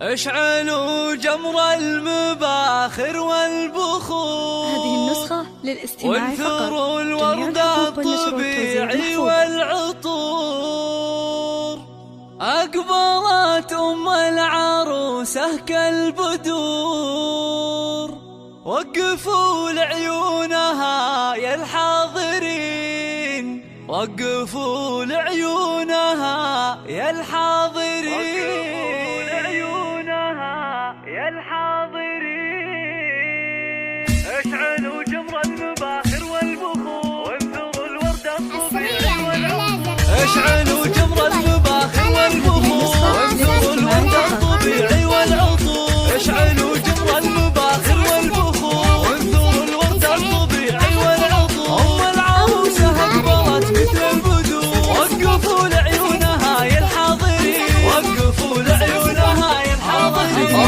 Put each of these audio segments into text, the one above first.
اشعلوا جمر المباخر والبخور. هذه النسخة للاستماع فقط. وانثروا الورد الطبيعي والعطور. أقبلت أم العروسة كالبدور. وقفوا لعيونها يا الحاضرين، وقفوا لعيونها يا الحاضرين، يا الحاضرين. اشعلوا جمر المباخر والبخور. وانثروا الورد الطبيعي والعطور. اشعلوا جمر المباخر والبخور. وانثروا الورد الطبيعي والعطور. اشعلوا جمر المباخر والبخور. وانثروا الورد الطبيعي والعطور. ام العروسه اقبلت مثل البدور. وقفوا لعيونها يا الحاضرين، وقفوا لعيونها يا الحاضرين.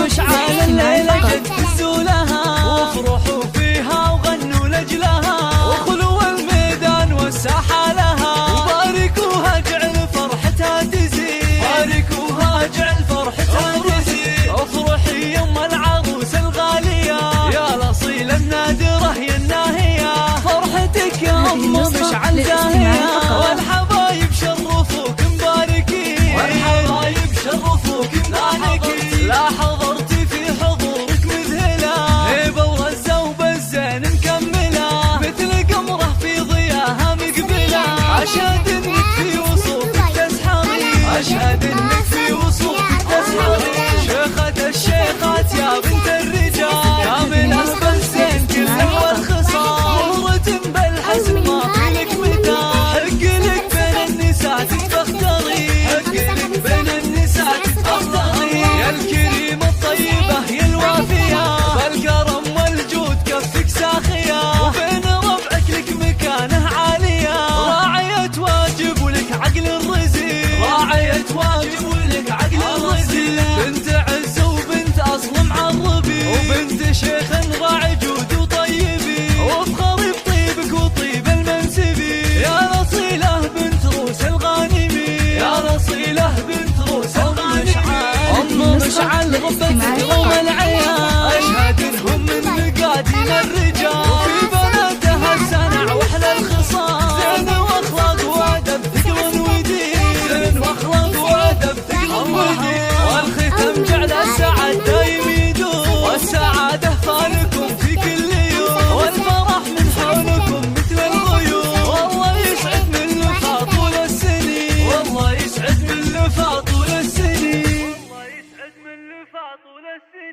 اشعال الليلة قد فزوا لها، وافرحوا فيها وغنوا لجلها، وخلوا الميدان والساحة لها. وباركوها جعل فرحتها تزيد، باركوها جعل فرحتها تزيد. افرحي يم العروس الغالية يا الأصيلة النادرة يا الناهية. فرحتك يا أم مشعل زاهية، والحبايب شرفوك مباركين، والحبايب شرفوك مباركين. لا حضرتي في حضورك مذهلة، هيبة ورزة وبالزين مكملة، مثل قمرة في ضياها مقبلة. أشهد انك في وصوفك تسحري، أشهد انك في وصوفك تسحري. شيخة الشيخات يا بنت الرجال، كاملة بالزين كله والخصال. مرة بالحسن ما فيلك مثال، حق لك بين النساء تتفختري، حق لك بين النساء تتفختري. يا الكريمة الطيبة يا الوافية، بالكرم والجود كفك ساخية، وبين ربعك لك مكانه عالية. راعية واجب ولك عقل الرزيق، راعية واجب ولك عقل الرزيق. بنت عز وبنت أصل معربي، وبنت شيخ راعي جود وطيبي. وافخري بطيبك وطيب المنسبي، يا رصيلة بنت روس الغانمي، يا رصيلة بنت روس الغانمي. أم مشعل غبتك يوم العيال، أشهد إنهم من مقاديم الرجال. وفي بناتها السنع وأحلى الخصال، زين وأخلاق وأدب ثقل ودين، زين وأخلاق وأدب ثقل ودين. والختم جعل السعد دايم يدوم، والسعادة فالكم في كل يوم، والفرح من حولكم مثل الغيوم. والله يسعد من لفا طول السنين، والله يسعد من لفا طول السنين، والله يسعد من لفا طول السنين.